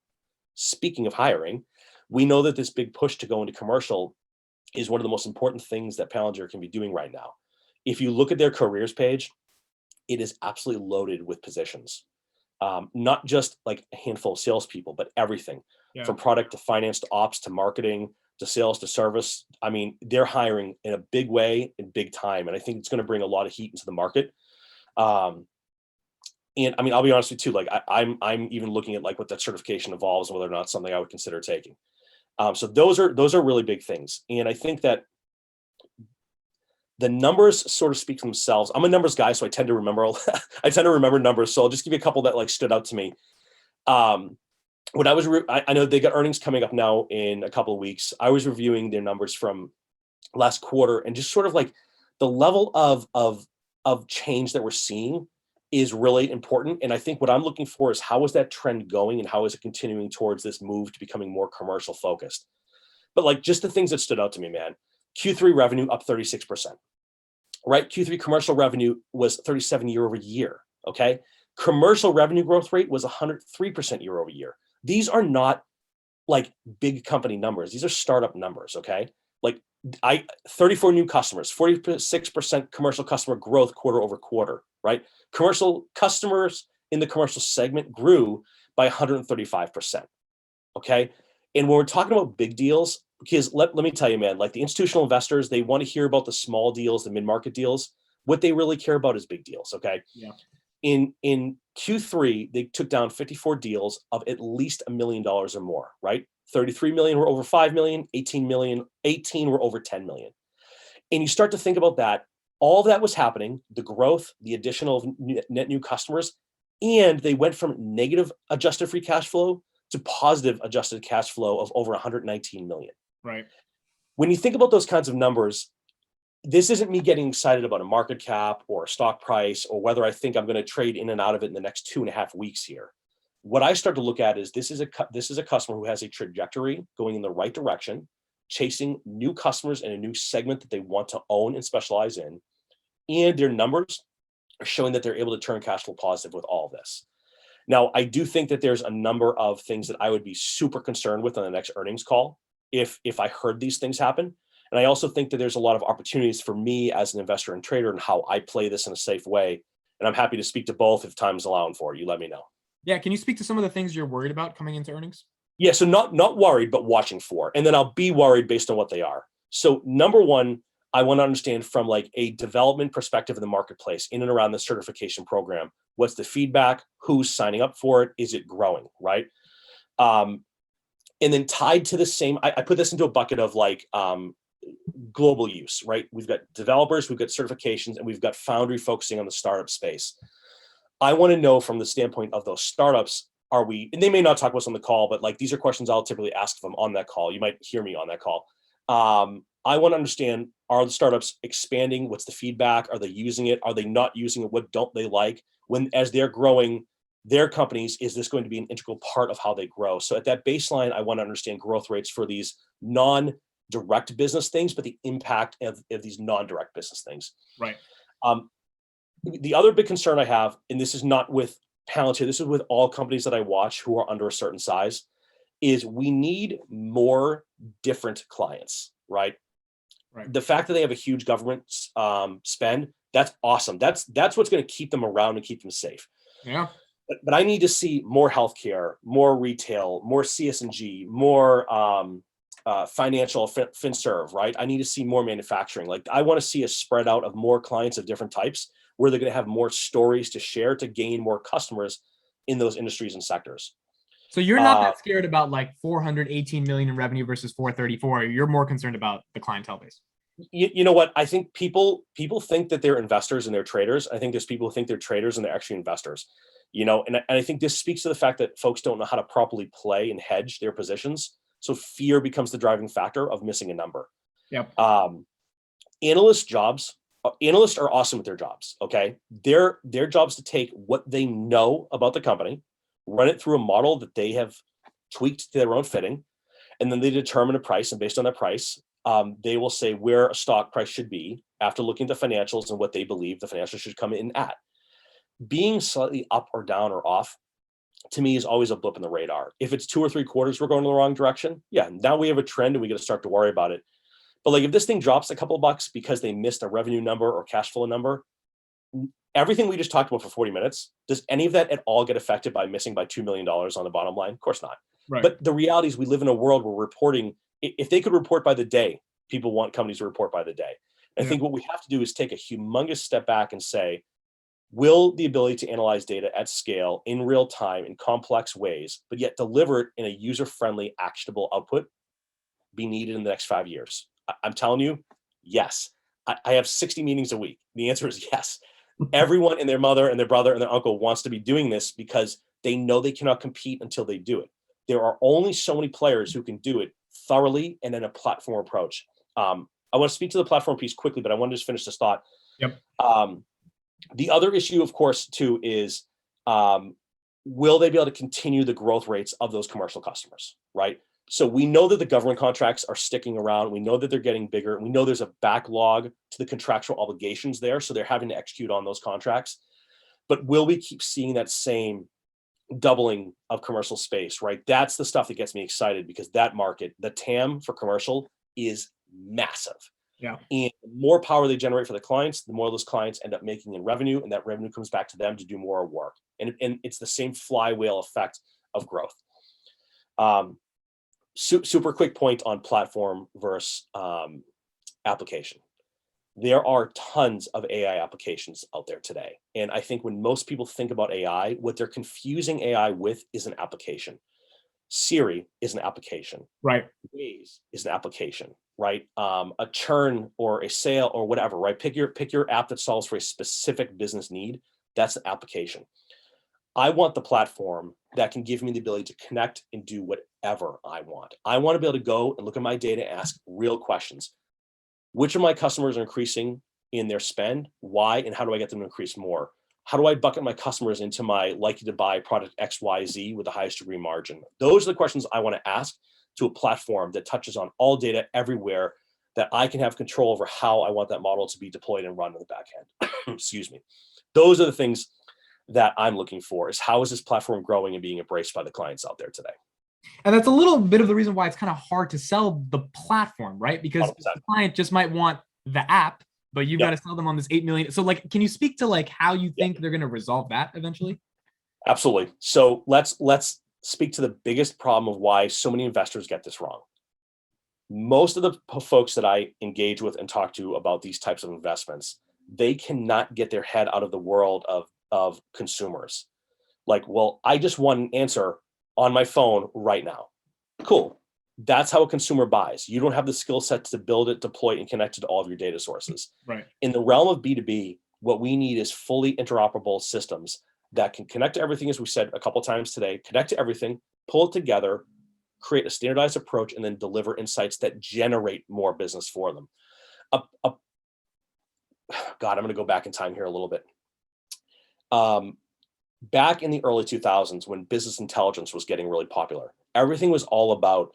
Speaking of hiring, we know that this big push to go into commercial is one of the most important things that Palantir can be doing right now. If you look at their careers page, it is absolutely loaded with positions. Not just like a handful of salespeople, but everything from product to finance to ops to marketing to sales to service. I mean, they're hiring in a big way in big time. And I think it's going to bring a lot of heat into the market. And I mean, I'll be honest with you too, like I'm even looking at like what that certification involves and whether or not it's something I would consider taking. So those are really big things. And I think that the numbers sort of speak for themselves. I'm a numbers guy, so I tend to remember numbers. So I'll just give you a couple that like stood out to me. When I know they got earnings coming up now in a couple of weeks. I was reviewing their numbers from last quarter and just sort of like the level of change that we're seeing is really important. And I think what I'm looking for is how is that trend going and how is it continuing towards this move to becoming more commercial focused? But like just the things that stood out to me, man. Q3 revenue up 36%, right? Q3 commercial revenue was 37 year over year, okay? Commercial revenue growth rate was 103% year over year. These are not like big company numbers. These are startup numbers, okay? Like 34 new customers, 46% commercial customer growth quarter over quarter, right? Commercial customers in the commercial segment grew by 135%, okay? And when we're talking about big deals, because let me tell you, man, like the institutional investors, they want to hear about the small deals, the mid-market deals. What they really care about is big deals, okay? Yeah. In Q3, they took down 54 deals of at least $1 million or more, right? 33 million were over 5 million, 18 were over 10 million. And you start to think about that, all of that was happening, the growth, the additional net new customers, and they went from negative adjusted free cash flow to positive adjusted cash flow of over 119 million. Right. When you think about those kinds of numbers, this isn't me getting excited about a market cap or a stock price or whether I think I'm going to trade in and out of it in the next 2.5 weeks here. What I start to look at is this is a customer who has a trajectory going in the right direction, chasing new customers in a new segment that they want to own and specialize in, and their numbers are showing that they're able to turn cash flow positive with all of this. Now, I do think that there's a number of things that I would be super concerned with on the next earnings call if I heard these things happen. And I also think that there's a lot of opportunities for me as an investor and trader and how I play this in a safe way. And I'm happy to speak to both if time's allowing for it. You let me know. Yeah. Can you speak to some of the things you're worried about coming into earnings? Yeah. So not worried, but watching for. And then I'll be worried based on what they are. So number one, I want to understand from like a development perspective in the marketplace in and around the certification program. What's the feedback? Who's signing up for it? Is it growing? Right. And then tied to the same, I put this into a bucket of like global use, right? We've got developers, we've got certifications, and we've got Foundry focusing on the startup space. I want to know from the standpoint of those startups, and they may not talk about this on the call, but like these are questions I'll typically ask them on that call. You might hear me on that call. I want to understand, are the startups expanding? What's the feedback? Are they using it? Are they not using it? What don't they like? As they're growing their companies, is this going to be an integral part of how they grow? So at that baseline, I want to understand growth rates for these non-direct business things, but the impact of these non-direct business things. Right. The other big concern I have, and this is not with Palantir, this is with all companies that I watch who are under a certain size, is we need more different clients, right? Right. The fact that they have a huge government spend, that's awesome. That's what's going to keep them around and keep them safe. Yeah. But I need to see more healthcare, more retail, more CS&G, more financial FinServe, right? I need to see more manufacturing. Like I want to see a spread out of more clients of different types where they're going to have more stories to share to gain more customers in those industries and sectors. So you're not that scared about like 418 million in revenue versus 434. You're more concerned about the clientele base. You know what? I think people think that they're investors and they're traders. I think there's people who think they're traders and they're actually investors. And I think this speaks to the fact that folks don't know how to properly play and hedge their positions. So fear becomes the driving factor of missing a number. Yep. Analysts are awesome at their jobs. Okay. Their job's to take what they know about the company, run it through a model that they have tweaked to their own fitting, and then they determine a price. And based on that price, they will say where a stock price should be after looking at the financials and what they believe the financials should come in at. Being slightly up or down or off, to me, is always a blip in the radar. If it's 2 or 3 quarters we're going in the wrong direction, yeah, now we have a trend and we got to start to worry about it. But like if this thing drops a couple of bucks because they missed a revenue number or cash flow number, everything we just talked about for 40 minutes, does any of that at all get affected by missing by $2 million on the bottom line? Of course not. Right. But the reality is we live in a world where reporting, if they could report by the day, people want companies to report by the day. I think what we have to do is take a humongous step back and say, will the ability to analyze data at scale in real time in complex ways, but yet deliver it in a user-friendly, actionable output be needed in the next 5 years? I'm telling you, yes. I have 60 meetings a week. The answer is yes. Everyone and their mother and their brother and their uncle wants to be doing this because they know they cannot compete until they do it. There are only so many players who can do it thoroughly and in a platform approach. I want to speak to the platform piece quickly, but I want to just finish this thought. Yep. The other issue, of course, too, is will they be able to continue the growth rates of those commercial customers, right? So we know that the government contracts are sticking around. We know that they're getting bigger. We know there's a backlog to the contractual obligations there, so they're having to execute on those contracts. But will we keep seeing that same doubling of commercial space, right? That's the stuff that gets me excited because that market, the TAM for commercial, is massive. Yeah. And the more power they generate for the clients, the more those clients end up making in revenue, and that revenue comes back to them to do more work. And it's the same flywheel effect of growth. Super quick point on platform versus application. There are tons of AI applications out there today. And I think when most people think about AI, what they're confusing AI with is an application. Siri is an application. Right. Waze is an application, right? A churn or a sale or whatever, right? Pick your app that solves for a specific business need. That's an application. I want the platform that can give me the ability to connect and do whatever I want. I want to be able to go and look at my data and ask real questions. Which of my customers are increasing in their spend? Why? And how do I get them to increase more? How do I bucket my customers into my likely to buy product XYZ with the highest degree margin? Those are the questions I want to ask to a platform that touches on all data everywhere, that I can have control over how I want that model to be deployed and run in the back end. Excuse me. Those are the things that I'm looking for, is how is this platform growing and being embraced by the clients out there today? And that's a little bit of the reason why it's kind of hard to sell the platform, right? Because 100%. the client just might want the app, but you've got to sell them on this 8 million. So like, can you speak to like how you think they're going to resolve that eventually? Absolutely. So let's speak to the biggest problem of why so many investors get this wrong. Most of the folks that I engage with and talk to about these types of investments, they cannot get their head out of the world of consumers. Like, well, I just want an answer on my phone right now. Cool. That's how a consumer buys. You don't have the skill set to build it, deploy it, and connect it to all of your data sources. Right. In the realm of B2B, what we need is fully interoperable systems that can connect to everything, as we said a couple of times today, connect to everything, pull it together, create a standardized approach, and then deliver insights that generate more business for them. God, I'm going to go back in time here a little bit. Back in the early 2000s, when business intelligence was getting really popular, everything was all about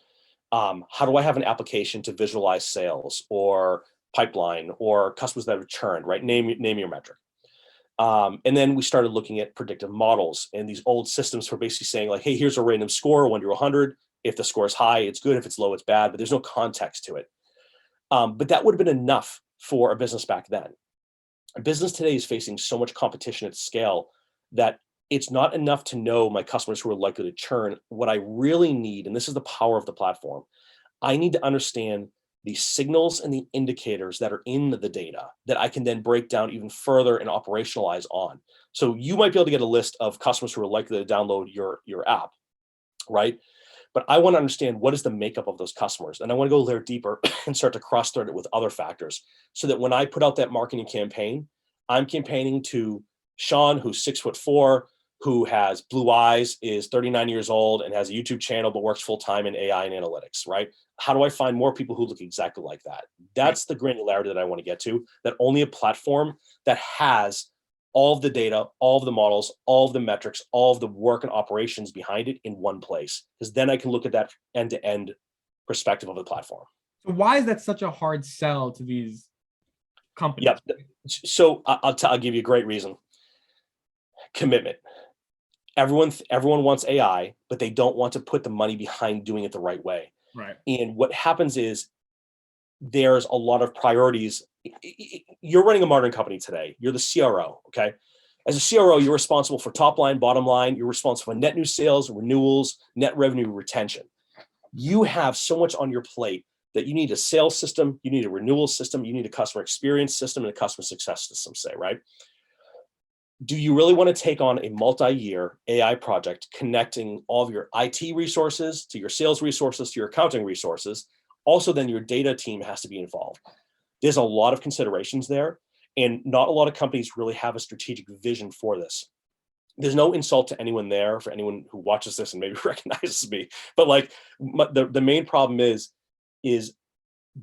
how do I have an application to visualize sales or pipeline or customers that have churned, right? Name your metric. And then we started looking at predictive models, and these old systems for basically saying like, hey, here's a random score, 1 to 100. If the score is high, it's good. If it's low, it's bad, but there's no context to it. But that would have been enough for a business back then. A business today is facing so much competition at scale that it's not enough to know my customers who are likely to churn. What I really need, and this is the power of the platform, I need to understand the signals and the indicators that are in the data that I can then break down even further and operationalize on. So you might be able to get a list of customers who are likely to download your app, right? But I want to understand what is the makeup of those customers. And I want to go a layer deeper and start to cross-thread it with other factors so that when I put out that marketing campaign, I'm campaigning to Sean, who's 6'4", who has blue eyes, is 39 years old, and has a YouTube channel, but works full-time in AI and analytics, right? How do I find more people who look exactly like that? That's the granularity that I want to get to, that only a platform that has all of the data, all of the models, all of the metrics, all of the work and operations behind it in one place. Because then I can look at that end-to-end perspective of the platform. So why is that such a hard sell to these companies? Yep. So I'll give you a great reason. Commitment. Everyone wants AI, but they don't want to put the money behind doing it the right way. Right. And what happens is there's a lot of priorities. You're running a modern company today. You're the CRO, okay? As a CRO, you're responsible for top line, bottom line. You're responsible for net new sales, renewals, net revenue retention. You have so much on your plate that you need a sales system, you need a renewal system, you need a customer experience system, and a customer success system, say, right? Do you really want to take on a multi-year AI project connecting all of your IT resources to your sales resources, to your accounting resources? Also, then your data team has to be involved. There's a lot of considerations there, and not a lot of companies really have a strategic vision for this. There's no insult to anyone there, for anyone who watches this and maybe recognizes me, but like the main problem is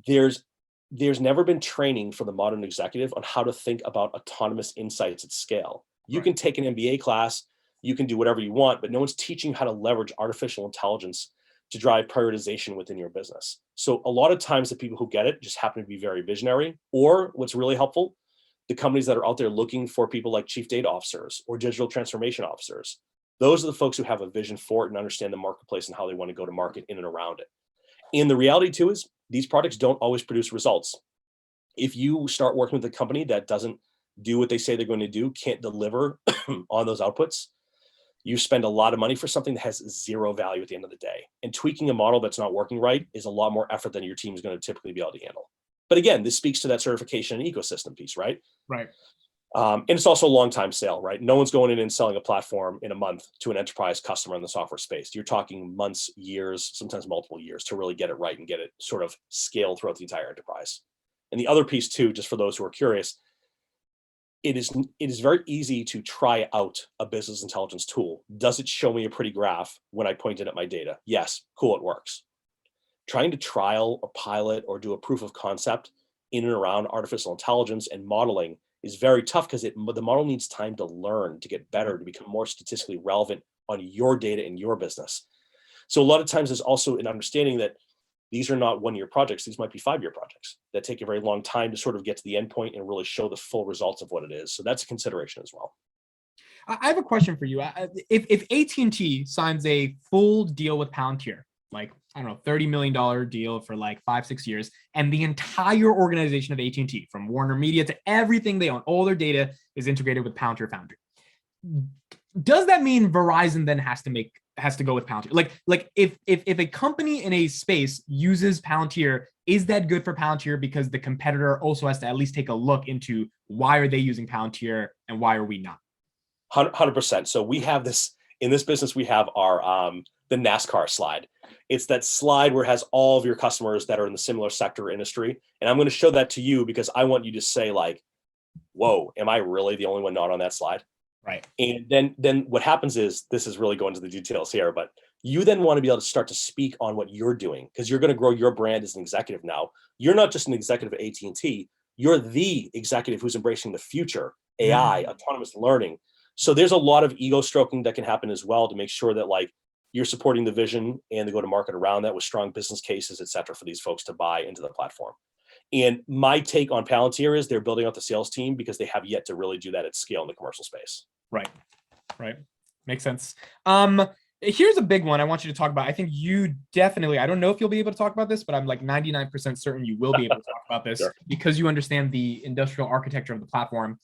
there's never been training for the modern executive on how to think about autonomous insights at scale. You can take an MBA class, you can do whatever you want, but no one's teaching you how to leverage artificial intelligence to drive prioritization within your business. So a lot of times the people who get it just happen to be very visionary, or what's really helpful, the companies that are out there looking for people like chief data officers or digital transformation officers. Those are the folks who have a vision for it and understand the marketplace and how they want to go to market in and around it. And the reality too is these products don't always produce results. If you start working with a company that doesn't do what they say they're going to do, can't deliver on those outputs, you spend a lot of money for something that has zero value at the end of the day. And tweaking a model that's not working right is a lot more effort than your team is going to typically be able to handle. But again, this speaks to that certification and ecosystem piece, right? Right. And it's also a long time sale, right? No one's going in and selling a platform in a month to an enterprise customer in the software space. You're talking months, years, sometimes multiple years to really get it right and get it sort of scaled throughout the entire enterprise. And the other piece too, just for those who are curious, it is very easy to try out a business intelligence tool. Does it show me a pretty graph when I point it at my data? Yes, cool, it works. Trying to trial or pilot or do a proof of concept in and around artificial intelligence and modeling is very tough because the model needs time to learn, to get better, to become more statistically relevant on your data in your business. So a lot of times there's also an understanding that these are not one-year projects. These might be 5-year projects that take a very long time to sort of get to the end point and really show the full results of what it is. So that's a consideration as well. I have a question for you. If AT&T signs a full deal with Palantir, like, I don't know, $30 million deal for like 5-6 years, and the entire organization of AT&T, from Warner Media to everything they own, all their data is integrated with Palantir Foundry. Does that mean Verizon then has to go with Palantir? Like if a company in a space uses Palantir, is that good for Palantir because the competitor also has to at least take a look into why are they using Palantir and why are we not? 100%. So we have this in this business. We have our the NASCAR slide. It's that slide where it has all of your customers that are in the similar sector or industry. And I'm going to show that to you because I want you to say like, whoa, am I really the only one not on that slide? Right. And then what happens is, this is really going to the details here, but you then want to be able to start to speak on what you're doing because you're going to grow your brand as an executive now. You're not just an executive at AT&T. You're the executive who's embracing the future, AI, autonomous learning. So there's a lot of ego stroking that can happen as well to make sure that like you're supporting the vision and the go-to-market around that with strong business cases, et cetera, for these folks to buy into the platform. And my take on Palantir is they're building out the sales team because they have yet to really do that at scale in the commercial space. Right. Makes sense. Here's a big one I want you to talk about. I think you definitely, I don't know if you'll be able to talk about this, but I'm like 99% certain you will be able to talk about this sure. Because you understand the industrial architecture of the platform.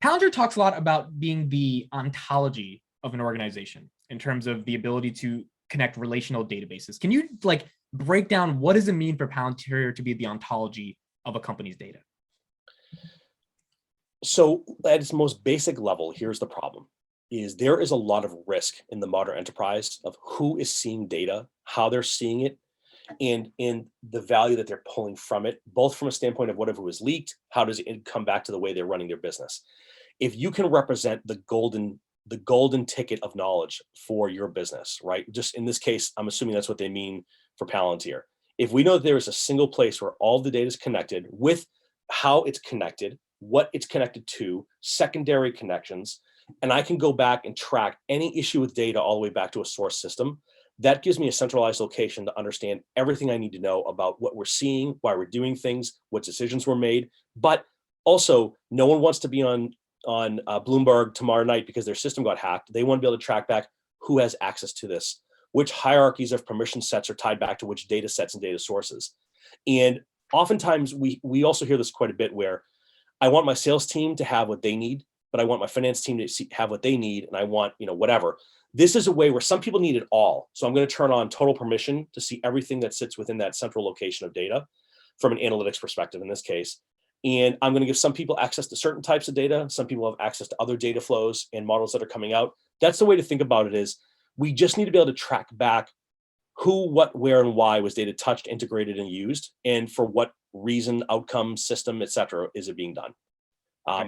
Palantir talks a lot about being the ontology of an organization in terms of the ability to connect relational databases. Can you like break down what does it mean for Palantir to be the ontology of a company's data? So at its most basic level, here's the problem, is there is a lot of risk in the modern enterprise of who is seeing data, how they're seeing it, and the value that they're pulling from it, both from a standpoint of whatever was leaked, how does it come back to the way they're running their business. If you can represent the golden the golden ticket of knowledge for your business, right? Just in this case, I'm assuming that's what they mean for Palantir. If we know that there is a single place where all the data is connected with how it's connected, what it's connected to, secondary connections, and I can go back and track any issue with data all the way back to a source system, that gives me a centralized location to understand everything I need to know about what we're seeing, why we're doing things, what decisions were made. But also, no one wants to be on Bloomberg tomorrow night because their system got hacked. They want to be able to track back who has access to this, which hierarchies of permission sets are tied back to which data sets and data sources. And oftentimes we also hear this quite a bit where I want my sales team to have what they need, but I want my finance team to have what they need, and I want, whatever. This is a way where some people need it all. So I'm going to turn on total permission to see everything that sits within that central location of data from an analytics perspective in this case. And I'm going to give some people access to certain types of data. Some people have access to other data flows and models that are coming out. That's the way to think about it is we just need to be able to track back who, what, where, and why was data touched, integrated, and used, and for what reason, outcome, system, et cetera, is it being done.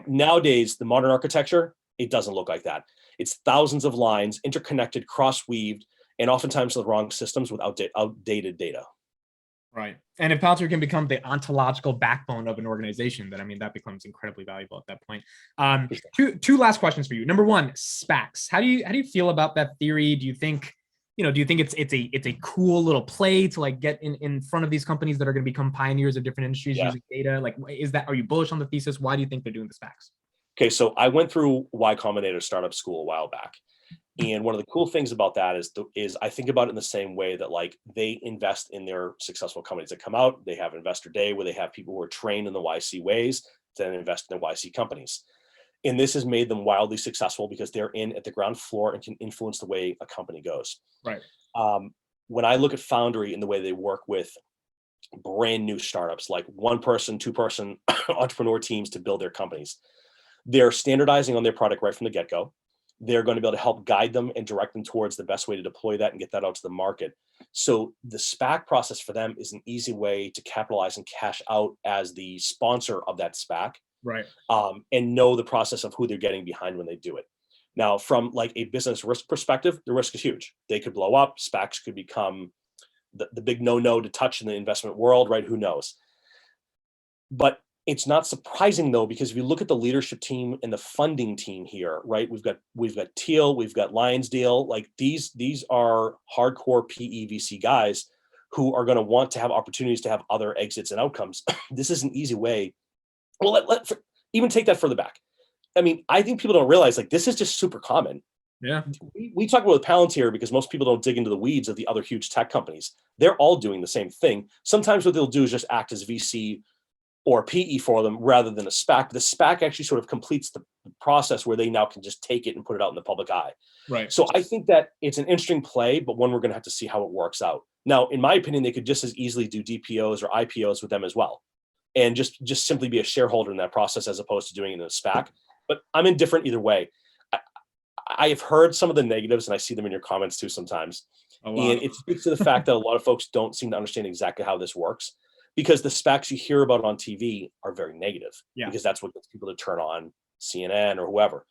Nowadays, the modern architecture, it doesn't look like that. It's thousands of lines, interconnected, cross-weaved, and oftentimes the wrong systems with outdated data. Right. And if Palantir can become the ontological backbone of an organization, then that becomes incredibly valuable at that point. Two last questions for you. Number one, SPACs. How do you feel about that theory? Do you think it's a cool little play to like get in front of these companies that are going to become pioneers of different industries using data? Like, are you bullish on the thesis? Why do you think they're doing the SPACs? Okay, so I went through Y Combinator startup school a while back. And one of the cool things about that is I think about it in the same way that like they invest in their successful companies that come out. They have investor day where they have people who are trained in the YC ways to then invest in their YC companies. And this has made them wildly successful because they're in at the ground floor and can influence the way a company goes. Right. When I look at Foundry and the way they work with brand new startups, like 1 person, 2 person entrepreneur teams to build their companies, they're standardizing on their product right from the get-go. They're going to be able to help guide them and direct them towards the best way to deploy that and get that out to the market. So the SPAC process for them is an easy way to capitalize and cash out as the sponsor of that SPAC. Right. And know the process of who they're getting behind when they do it. Now, from like a business risk perspective, the risk is huge. They could blow up. SPACs could become the big no-no to touch in the investment world, right? Who knows? But it's not surprising though, because if you look at the leadership team and the funding team here, right? We've got Thiel, we've got Lionsdale. Like these are hardcore PE VC guys who are going to want to have opportunities to have other exits and outcomes. This is an easy way. Well, even take that further back. I mean, I think people don't realize like this is just super common. Yeah. We talk about Palantir because most people don't dig into the weeds of the other huge tech companies. They're all doing the same thing. Sometimes what they'll do is just act as VC or PE for them rather than a SPAC. The SPAC actually sort of completes the process where they now can just take it and put it out in the public eye. Right. So I think that it's an interesting play, but one we're going to have to see how it works out. Now, in my opinion, they could just as easily do DPOs or IPOs with them as well, and just simply be a shareholder in that process as opposed to doing it in a SPAC. But I'm indifferent either way. I have heard some of the negatives, and I see them in your comments too sometimes. And it speaks to the fact that a lot of folks don't seem to understand exactly how this works, because the SPACs you hear about on TV are very negative, because that's what gets people to turn on CNN or whoever.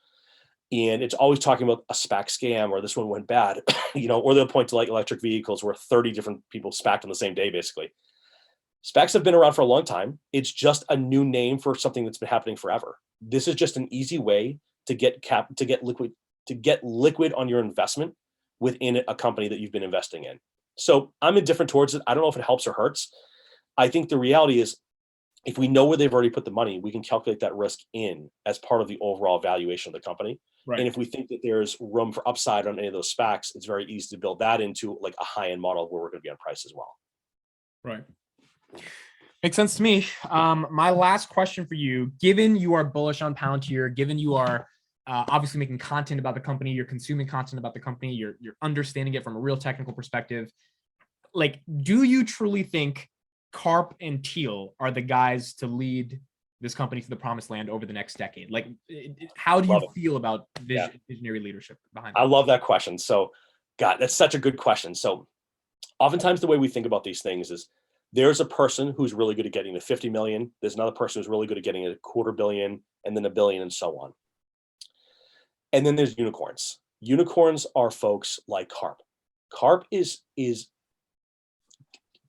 And it's always talking about a SPAC scam or this one went bad, or they'll point to like electric vehicles where 30 different people SPACed on the same day, basically. SPACs have been around for a long time. It's just a new name for something that's been happening forever. This is just an easy way to get liquid on your investment within a company that you've been investing in. So I'm indifferent towards it. I don't know if it helps or hurts. I think the reality is, if we know where they've already put the money, we can calculate that risk in as part of the overall valuation of the company. Right. And if we think that there's room for upside on any of those SPACs, it's very easy to build that into like a high-end model where we're going to be on price as well. Right. Makes sense to me. My last question for you, given you are bullish on Palantir, given you are obviously making content about the company, you're consuming content about the company, you're understanding it from a real technical perspective, like, do you truly think Karp and Thiel are the guys to lead this company to the promised land over the next decade? Like, how do you feel about visionary leadership behind it? I love that question. So, God, that's such a good question. So oftentimes the way we think about these things is there's a person who's really good at getting to 50 million. There's another person who's really good at getting a $250 million and then $1 billion and so on. And then there's unicorns. Unicorns are folks like Karp. Karp is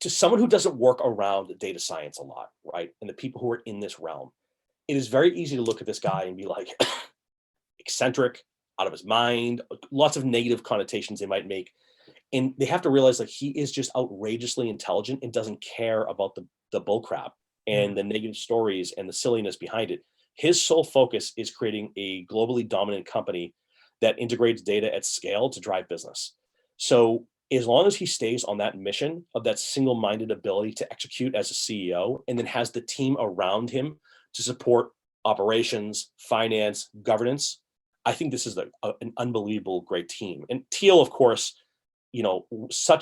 to someone who doesn't work around data science a lot, right? And the people who are in this realm, it is very easy to look at this guy and be like, eccentric, out of his mind, lots of negative connotations they might make. And they have to realize like he is just outrageously intelligent and doesn't care about the bull crap and the negative stories and the silliness behind it. His sole focus is creating a globally dominant company that integrates data at scale to drive business. So as long as he stays on that mission of that single-minded ability to execute as a CEO, and then has the team around him to support operations, finance, governance, I think this is an unbelievable great team. And Thiel, of course, you know, so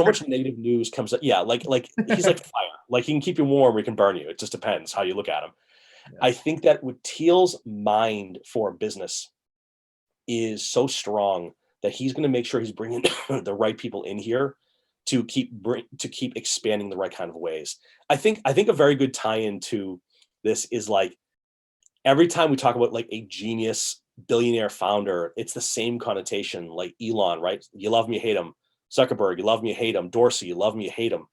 much negative news comes up. Yeah, like he's like fire. Like he can keep you warm or he can burn you. It just depends how you look at him. Yeah. I think that with Thiel's mind for business is so strong that he's going to make sure he's bringing the right people in here to keep expanding the right kind of ways. I think a very good tie-in to this is like every time we talk about like a genius billionaire founder, it's the same connotation, like Elon, right? You love me, you hate him. Zuckerberg, you love me, you hate him. Dorsey, you love me, you hate him.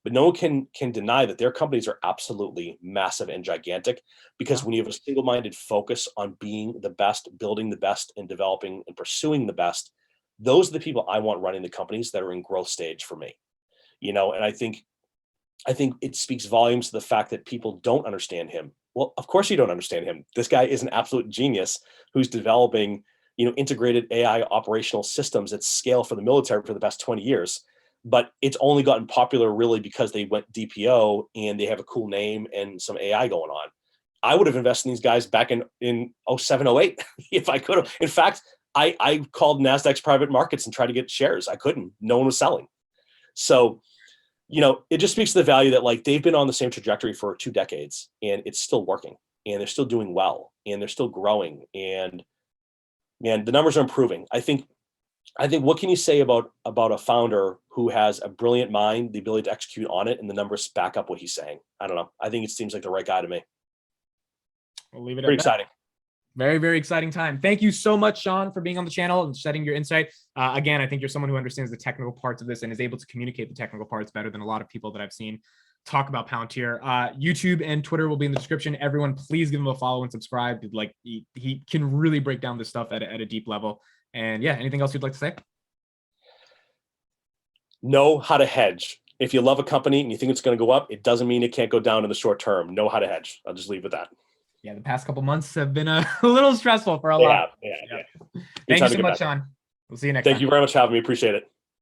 But no one can deny that their companies are absolutely massive and gigantic, because when you have a single-minded focus on being the best, building the best, and developing and pursuing the best, those are the people I want running the companies that are in growth stage for me. You know, and I think it speaks volumes to the fact that people don't understand him. Well, of course you don't understand him. This guy is an absolute genius who's developing, you know, integrated AI operational systems at scale for the military for the past 20 years. But it's only gotten popular really because they went DPO and they have a cool name and some AI going on. I would have invested in these guys back in 07, 08 if I could have. In fact, I called NASDAQ's private markets and tried to get shares. I couldn't. No one was selling. So, you know, it just speaks to the value that like they've been on the same trajectory for 2 decades and it's still working and they're still doing well and they're still growing and man, the numbers are improving. I think what can you say about a founder who has a brilliant mind, the ability to execute on it, and the numbers back up what he's saying? I don't know. I think it seems like the right guy to me. We'll leave it Pretty at that. exciting. Very, very exciting time. Thank you so much, Sean, for being on the channel and shedding your insight. Again, I think you're someone who understands the technical parts of this and is able to communicate the technical parts better than a lot of people that I've seen talk about Palantir. YouTube and Twitter will be in the description. Everyone, please give him a follow and subscribe. Like he can really break down this stuff at a deep level. And yeah, anything else you'd like to say? Know how to hedge. If you love a company and you think it's going to go up, it doesn't mean it can't go down in the short term. Know how to hedge. I'll just leave it at that. Yeah, the past couple months have been a little stressful for a lot. Yeah. Thank you so much, Sean. We'll see you next time. Thank you very much for having me. Appreciate it.